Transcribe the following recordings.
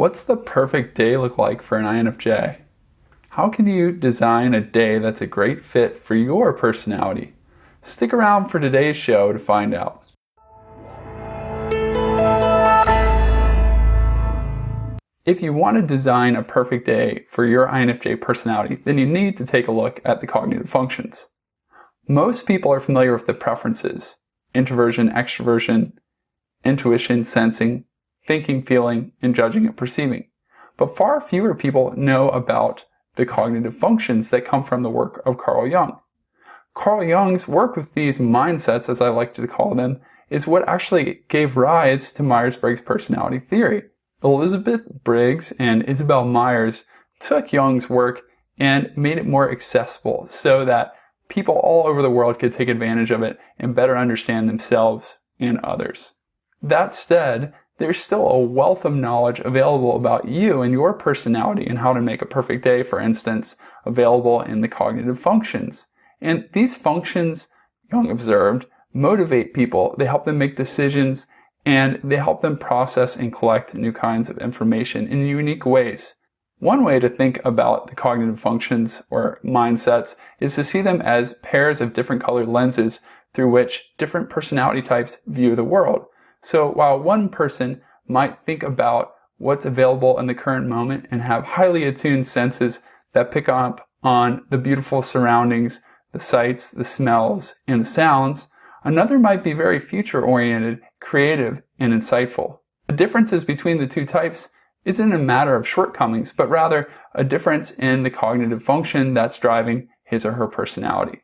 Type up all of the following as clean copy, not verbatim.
What's the perfect day look like for an INFJ? How can you design a day that's a great fit for your personality? Stick around for today's show to find out. If you want to design a perfect day for your INFJ personality, then you need to take a look at the cognitive functions. Most people are familiar with the preferences: introversion, extroversion, intuition, sensing, thinking, feeling, and judging and perceiving. But far fewer people know about the cognitive functions that come from the work of Carl Jung. Carl Jung's work with these mindsets, as I like to call them, is what actually gave rise to Myers-Briggs personality theory. Elizabeth Briggs and Isabel Myers took Jung's work and made it more accessible so that people all over the world could take advantage of it and better understand themselves and others. That said, there's still a wealth of knowledge available about you and your personality and how to make a perfect day, for instance, available in the cognitive functions. And these functions, Jung observed, motivate people. They help them make decisions, and they help them process and collect new kinds of information in unique ways. One way to think about the cognitive functions or mindsets is to see them as pairs of different colored lenses through which different personality types view the world. So while one person might think about what's available in the current moment and have highly attuned senses that pick up on the beautiful surroundings, the sights, the smells, and the sounds, another might be very future-oriented, creative, and insightful. The differences between the two types isn't a matter of shortcomings, but rather a difference in the cognitive function that's driving his or her personality.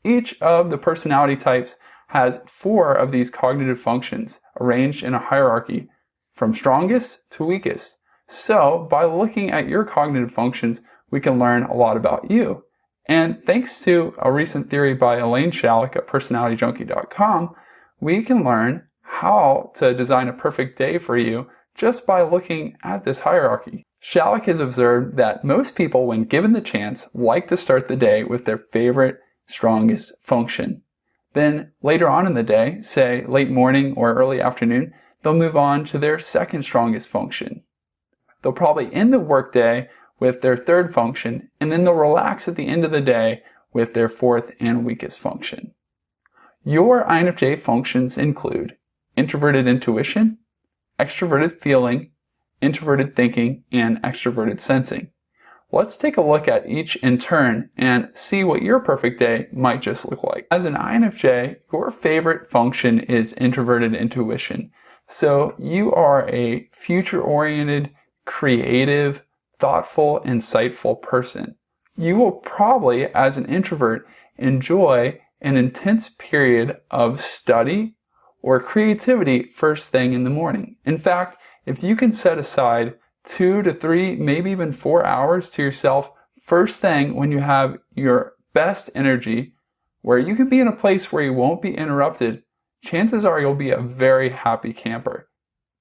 Each of the personality types has 4 of these cognitive functions arranged in a hierarchy from strongest to weakest. So by looking at your cognitive functions, we can learn a lot about you. And thanks to a recent theory by Elaine Shalik at personalityjunkie.com, we can learn how to design a perfect day for you just by looking at this hierarchy. Shalik has observed that most people, when given the chance, like to start the day with their favorite, strongest function. Then later on in the day, say late morning or early afternoon, they'll move on to their second strongest function. They'll probably end the workday with their third function, and then they'll relax at the end of the day with their fourth and weakest function. Your INFJ functions include introverted intuition, extroverted feeling, introverted thinking, and extroverted sensing. Let's take a look at each in turn and see what your perfect day might just look like. As an INFJ, your favorite function is introverted intuition. So you are a future-oriented, creative, thoughtful, insightful person. You will probably, as an introvert, enjoy an intense period of study or creativity first thing in the morning. In fact, if you can set aside 2 to 3, maybe even 4 hours to yourself first thing when you have your best energy, where you can be in a place where you won't be interrupted, chances are you'll be a very happy camper.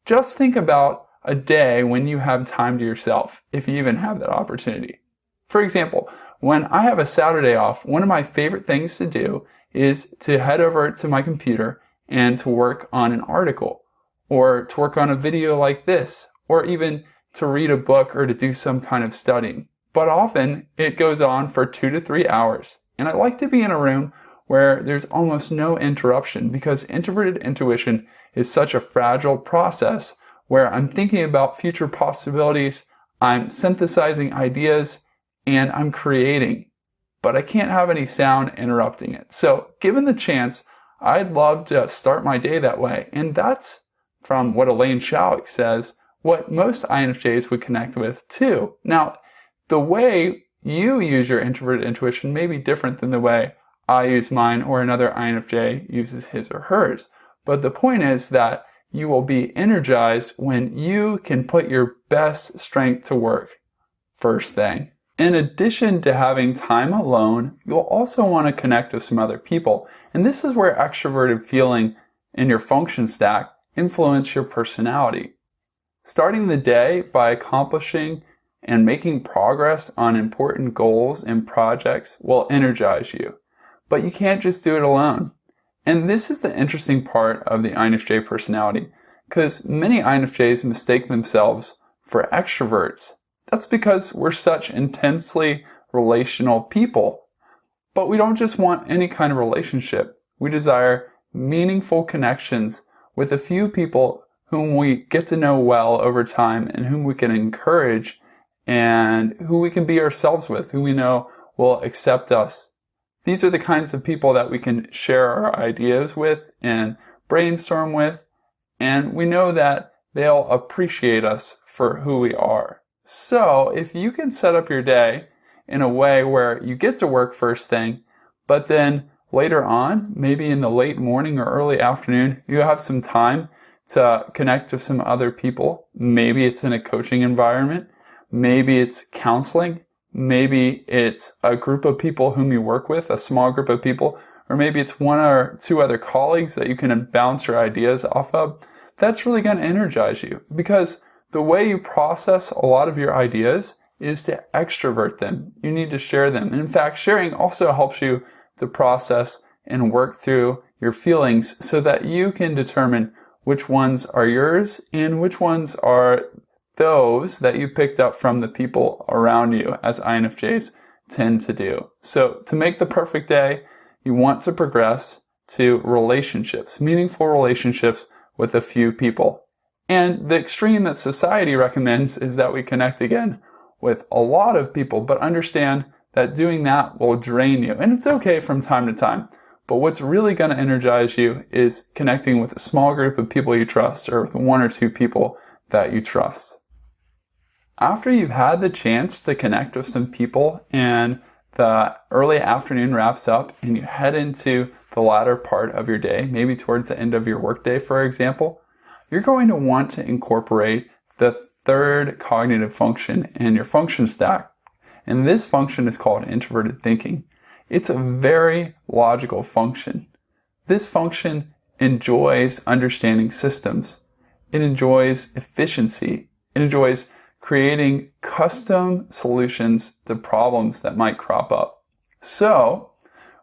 Just think about a day when you have time to yourself, if you even have that opportunity. For example, when I have a Saturday off, one of my favorite things to do is to head over to my computer and to work on an article, or to work on a video like this, or even to read a book or to do some kind of studying. But often it goes on for 2 to 3 hours. And I like to be in a room where there's almost no interruption, because introverted intuition is such a fragile process where I'm thinking about future possibilities, I'm synthesizing ideas, and I'm creating. But I can't have any sound interrupting it. So given the chance, I'd love to start my day that way. And that's, from what Elaine Shalik says, what most INFJs would connect with too. Now, the way you use your introverted intuition may be different than the way I use mine or another INFJ uses his or hers. But the point is that you will be energized when you can put your best strength to work first thing. In addition to having time alone, you'll also want to connect with some other people. And this is where extroverted feeling in your function stack influence your personality. Starting the day by accomplishing and making progress on important goals and projects will energize you. But you can't just do it alone. And this is the interesting part of the INFJ personality, because many INFJs mistake themselves For extroverts, that's because we're such intensely relational people. But we don't just want any kind of relationship. We desire meaningful connections with a few people whom we get to know well over time and whom we can encourage and who we can be ourselves with, who we know will accept us. These are the kinds of people that we can share our ideas with and brainstorm with, and we know that they'll appreciate us for who we are. So if you can set up your day in a way where you get to work first thing, but then later on, maybe in the late morning or early afternoon, you have some time to connect with some other people. Maybe it's in a coaching environment. Maybe it's counseling. Maybe it's a group of people whom you work with, a small group of people, or maybe it's one or two other colleagues that you can bounce your ideas off of. That's really going to energize you, because the way you process a lot of your ideas is to extrovert them. You need to share them. And in fact, sharing also helps you to process and work through your feelings so that you can determine which ones are yours and which ones are those that you picked up from the people around you, as INFJs tend to do. So to make the perfect day, you want to progress to relationships, meaningful relationships with a few people. And the extreme that society recommends is that we connect again with a lot of people, but understand that doing that will drain you. And it's okay from time to time. But what's really going to energize you is connecting with a small group of people you trust, or with one or two people that you trust. After you've had the chance to connect with some people and the early afternoon wraps up and you head into the latter part of your day, maybe towards the end of your workday, for example, you're going to want to incorporate the third cognitive function in your function stack. And this function is called introverted thinking. It's a very logical function. This function enjoys understanding systems. It enjoys efficiency. It enjoys creating custom solutions to problems that might crop up. So,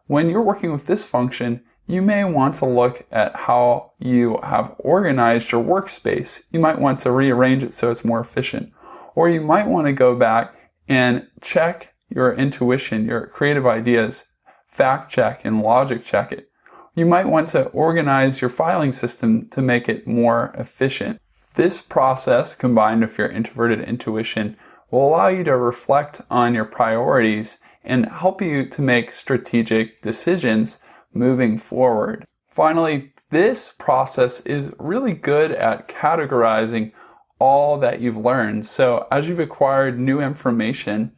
when you're working with this function, you may want to look at how you have organized your workspace. You might want to rearrange it so it's more efficient. Or you might want to go back and check your intuition, your creative ideas, fact check and logic check it. You might want to organize your filing system to make it more efficient. This process, combined with your introverted intuition, will allow you to reflect on your priorities and help you to make strategic decisions moving forward. Finally, this process is really good at categorizing all that you've learned. So as you've acquired new information,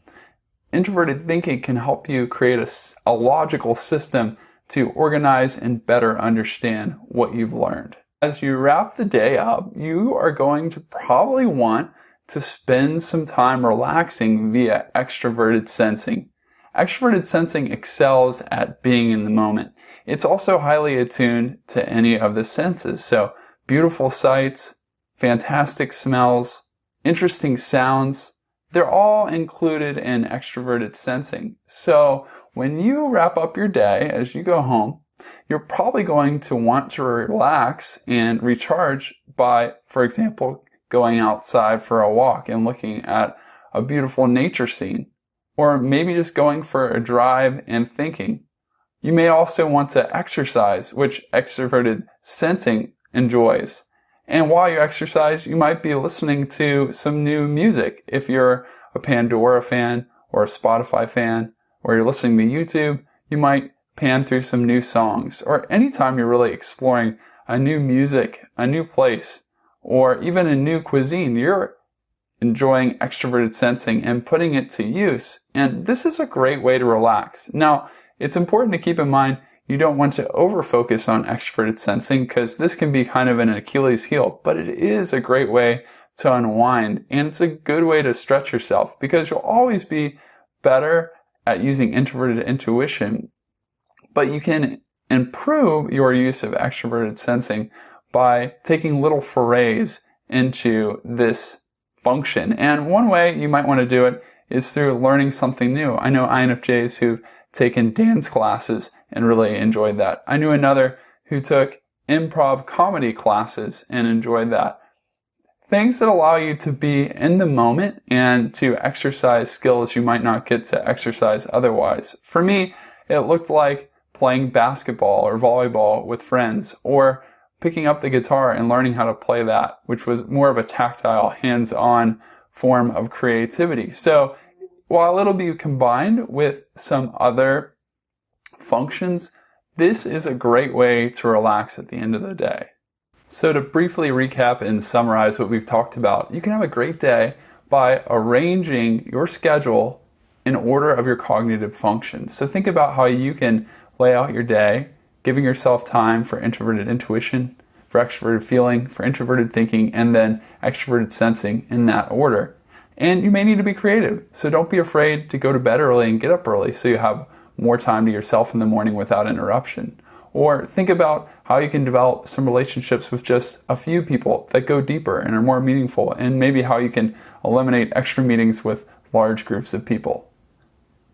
introverted thinking can help you create a logical system to organize and better understand what you've learned. As you wrap the day up, you are going to probably want to spend some time relaxing via extroverted sensing. Extroverted sensing excels at being in the moment. It's also highly attuned to any of the senses. So beautiful sights, fantastic smells, interesting sounds, they're all included in extroverted sensing. So when you wrap up your day, as you go home, you're probably going to want to relax and recharge by, for example, going outside for a walk and looking at a beautiful nature scene, or maybe just going for a drive and thinking. You may also want to exercise, which extroverted sensing enjoys. And while you exercise, you might be listening to some new music. If you're a Pandora fan or a Spotify fan, or you're listening to YouTube, you might pan through some new songs. Or anytime you're really exploring a new music, a new place, or even a new cuisine, you're enjoying extroverted sensing and putting it to use. And this is a great way to relax. Now, it's important to keep in mind you don't want to over-focus on extroverted sensing, because this can be kind of an Achilles heel, but it is a great way to unwind, and it's a good way to stretch yourself, because you'll always be better at using introverted intuition, but you can improve your use of extroverted sensing by taking little forays into this function. And one way you might want to do it is through learning something new. I know INFJs who've taken dance classes and really enjoyed that. I knew another who took improv comedy classes and enjoyed that. Things that allow you to be in the moment and to exercise skills you might not get to exercise otherwise. For me, it looked like playing basketball or volleyball with friends, or picking up the guitar and learning how to play that, which was more of a tactile, hands-on form of creativity. So while it'll be combined with some other functions, this is a great way to relax at the end of the day. So to briefly recap and summarize what we've talked about, you can have a great day by arranging your schedule in order of your cognitive functions. So think about how you can lay out your day, giving yourself time for introverted intuition, for extroverted feeling, for introverted thinking, and then extroverted sensing in that order. And you may need to be creative, so don't be afraid to go to bed early and get up early so you have more time to yourself in the morning without interruption. Or think about how you can develop some relationships with just a few people that go deeper and are more meaningful, and maybe how you can eliminate extra meetings with large groups of people.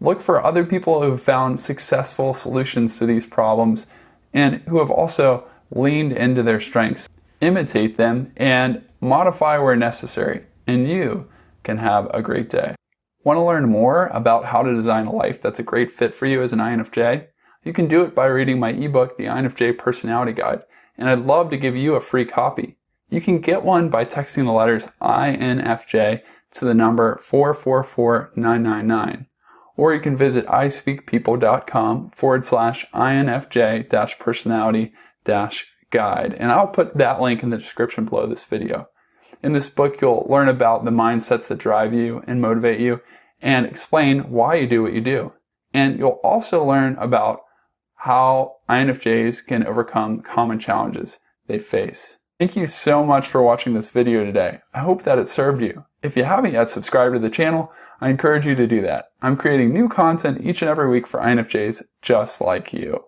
Look for other people who have found successful solutions to these problems and who have also leaned into their strengths. Imitate them and modify where necessary, and you can have a great day. Want to learn more about how to design a life that's a great fit for you as an INFJ? You can do it by reading my ebook, The INFJ Personality Guide, and I'd love to give you a free copy. You can get one by texting the letters INFJ to the number 444999, or you can visit ispeakpeople.com/INFJ-personality-guide, and I'll put that link in the description below this video. In this book, you'll learn about the mindsets that drive you and motivate you, and explain why you do what you do. And you'll also learn about how INFJs can overcome common challenges they face. Thank you so much for watching this video today. I hope that it served you. If you haven't yet subscribed to the channel, I encourage you to do that. I'm creating new content each and every week for INFJs just like you.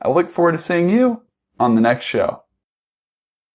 I look forward to seeing you on the next show.